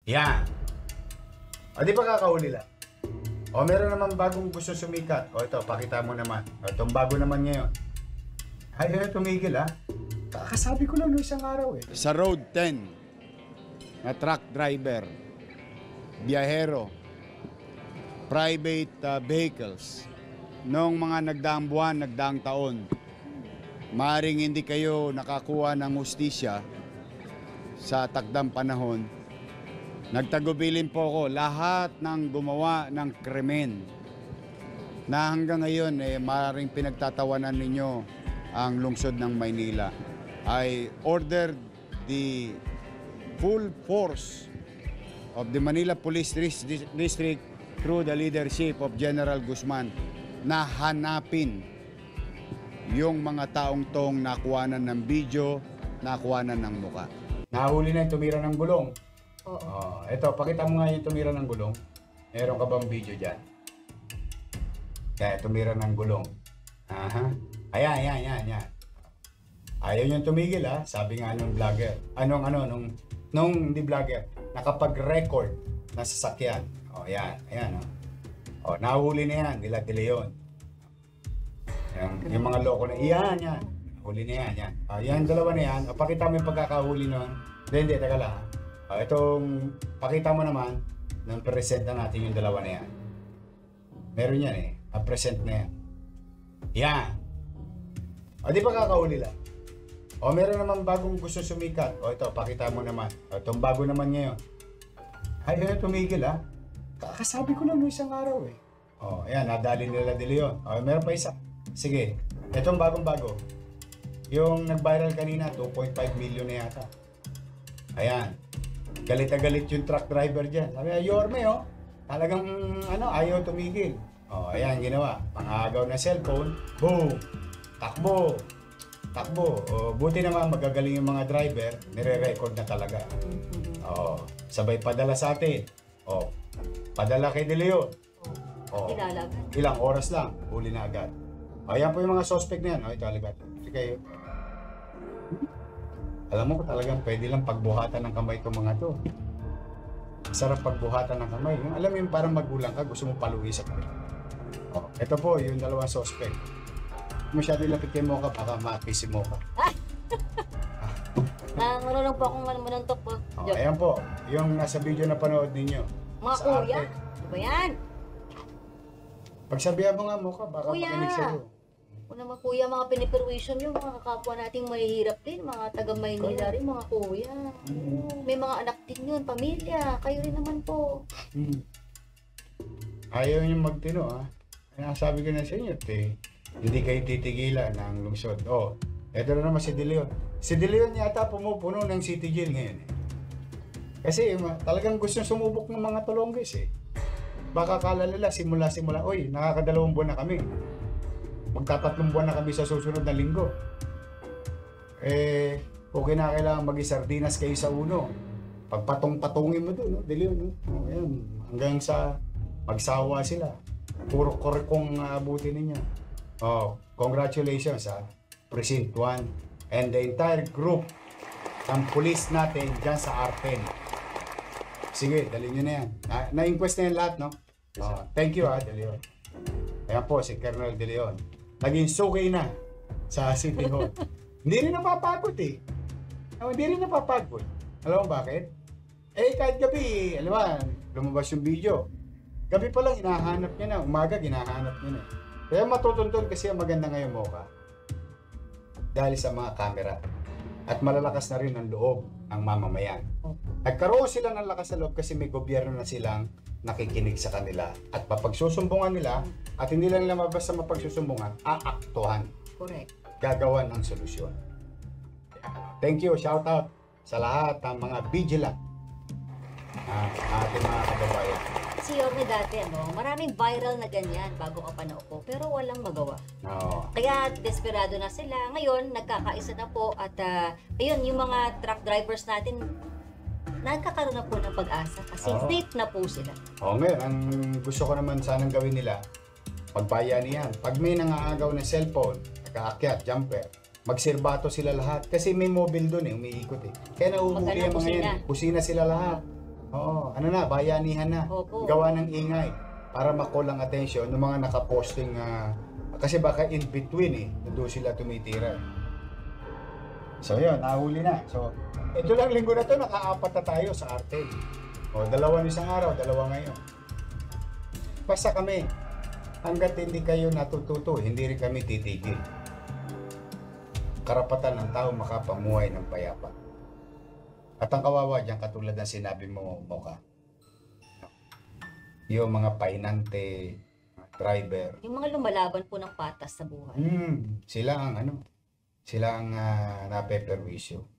Yan. O, di ba kakahuli lang? O, meron naman bagong gusto sumikat. O, ito, pakita mo naman. O, itong bago naman ngayon. Ayaw na tumigil, ha? Kakasabi ko lang noong isang araw, eh. Sa Road 10 na truck driver, biyahero, private vehicles, noong mga nagdaang buwan, nagdaang taon, maaaring hindi kayo nakakuha ng hustisya sa takdang panahon. Nagtagubilin po ako lahat ng gumawa ng krimen na hanggang ngayon maaaring pinagtatawanan ninyo ang lungsod ng Maynila. I ordered the full force of the Manila Police District through the leadership of General Guzman na hanapin yung mga taong tong nakuhanan ng video, nakuhanan ng muka. Nahuli na yung tumira ng gulong. Oo. Oh, ito, pakita mo nga yung tumira ng gulong. Meron ka bang video dyan? Kaya tumira ng gulong. Aha. Ayan. Ayaw niyang tumigil, ha? Sabi nga nung vlogger. Nung hindi vlogger, nakapag-record na sasakyan. O, ayan. O, nahuli na yan, nila De Leon. Yung mga loko na, yan. Huli na yan. Yan, dalawa na yan. O, pakita mo yung pagkakahuli nun. Hindi, taga lang. O, itong, pakita mo naman, nang present na natin yung dalawa na yan. Meron yan eh. Present na yan. Yan. O, di ba kakahuli lang? O, meron naman bagong gusto sumikat. O, ito, pakita mo naman. O, itong bago naman ngayon. Ayaw na tumigil, ha? Kakasabi ko lang noong isang araw, eh. O, ayan, nadali nila De Leon. O, meron pa isa. Sige, itong bagong-bago. Yung nag-viral kanina, 2.5 million na yata. Ayan. Galit na galit yung truck driver dyan. Sabi, Yorme, oh. Talagang, ayaw tumigil. O, ayan, ginawa. Pangagaw na cellphone. Boom! Takbo! O, buti naman magagaling yung mga driver, nire-record na talaga. O, sabay padala sa atin. O, padala kay De Leon. O, ilang oras lang, huli na agad. O, yan po yung mga suspect na yan. O, ito, aligat. Ito kayo. Alam mo, talagang pwede lang pagbuhatan ng kamay itong mga to. Sarap pagbuhatan ng kamay. Yung, alam mo yung parang magulang ka, gusto mo paluwi sa kamay. O, ito po, yung dalawang suspect. Masyado lapit kay Mocha, baka ma-apis si Mocha. Marunong po akong manuntok po. Oh, ayan po, yung nasa video na panood ninyo. Mga sa kuya, arte. di ba yan? Pagsabihan mo nga Mocha, baka Kuya. makinig sa'yo. Una mga kuya, mga piniperwisyon yung mga kapwa nating mahihirap din, mga taga Maynila rin, mga kuya. Oo, may mga anak din yun, pamilya, kayo rin naman po. Ayaw nyo magtino, ha? Kaya sabi ko na sa inyo, hindi kayo titigilan ng lungsod. Oh, eto na naman si De Leon. Si De Leon yata pumupuno ng City Jail ngayon, eh. Kasi talagang gusto sumubok ng mga tulonggis, eh. Baka kala nila simula, oy, nakakadalawang buwan na kami. Magtatatlong buwan na kami sa susunod na linggo. Okay na kailangan mag-sardinas kayo sa uno. Pagpatong-patungin mo doon, no? De Leon, no? Oh, ayan. Hanggang sa magsawa sila. Puro korekong abutin ninyo. Oh, congratulations, ha? Precinct 1 and the entire group ng police natin dyan sa Arten. Sige, dali nyo na yan. Na-inquest na yan lahat, no? Oh, thank you, ha, De Leon. Ayan po, si Colonel De Leon. Naging sukay na sa City Hall. Hindi rin napapagod, eh. Hindi rin napapagod. Alam mo bakit? Kahit gabi, alam mo, lumabas yung video. Gabi pa lang, hinahanap niya na. Umaga, hinahanap niya na. Kaya matutuntun kasi ang maganda ngayon, Mocha. Dahil sa mga camera. At malalakas na rin ang loob ng mamamayan. Nagkaroon sila ng lakas sa loob kasi may gobyerno na silang nakikinig sa kanila. At mapagsusumbungan nila, at hindi lang nila mabasa mapagsusumbungan, aaktuhan. Correct. Gagawan ng solusyon. Thank you, shout out sa lahat ng mga vigilant ating mga kababayan. Si Yorme dati, maraming viral na ganyan bago ka pa naupo, pero walang magawa. No. Kaya desperado na sila. Ngayon, nagkakaisa na po at ayun, yung mga truck drivers natin, nagkakaroon na po ng pag-asa kasi safe na po sila. Ngayon, ang gusto ko naman sanang gawin nila, pagbayani yan. Pag may nangaagaw ng cellphone, nakaakyat, jumper, magsirbato sila lahat. Kasi may mobile doon, umiikot. Kaya nauhuli ang mga yan. Busina sila lahat. Oo. ano na, bayanihan na. Opo. Gawa ng ingay para makulang atensyon ng mga nakaposting kasi baka in between doon sila tumitira. So yun, nahuli na. So, ito lang linggo na to, naka-4 na tayo sa Artel. O, 2 isang araw, 2 ngayon. Basta kami, hanggat hindi kayo natututo, hindi rin kami titigil. Karapatan ng tao makapamuhay ng payapa. At ang kawawa dyan, katulad ng sinabi mo, Mocha, yung mga painante, mga driver, Yung mga lumalaban po ng patas sa buhay. sila ang napeperwisyo.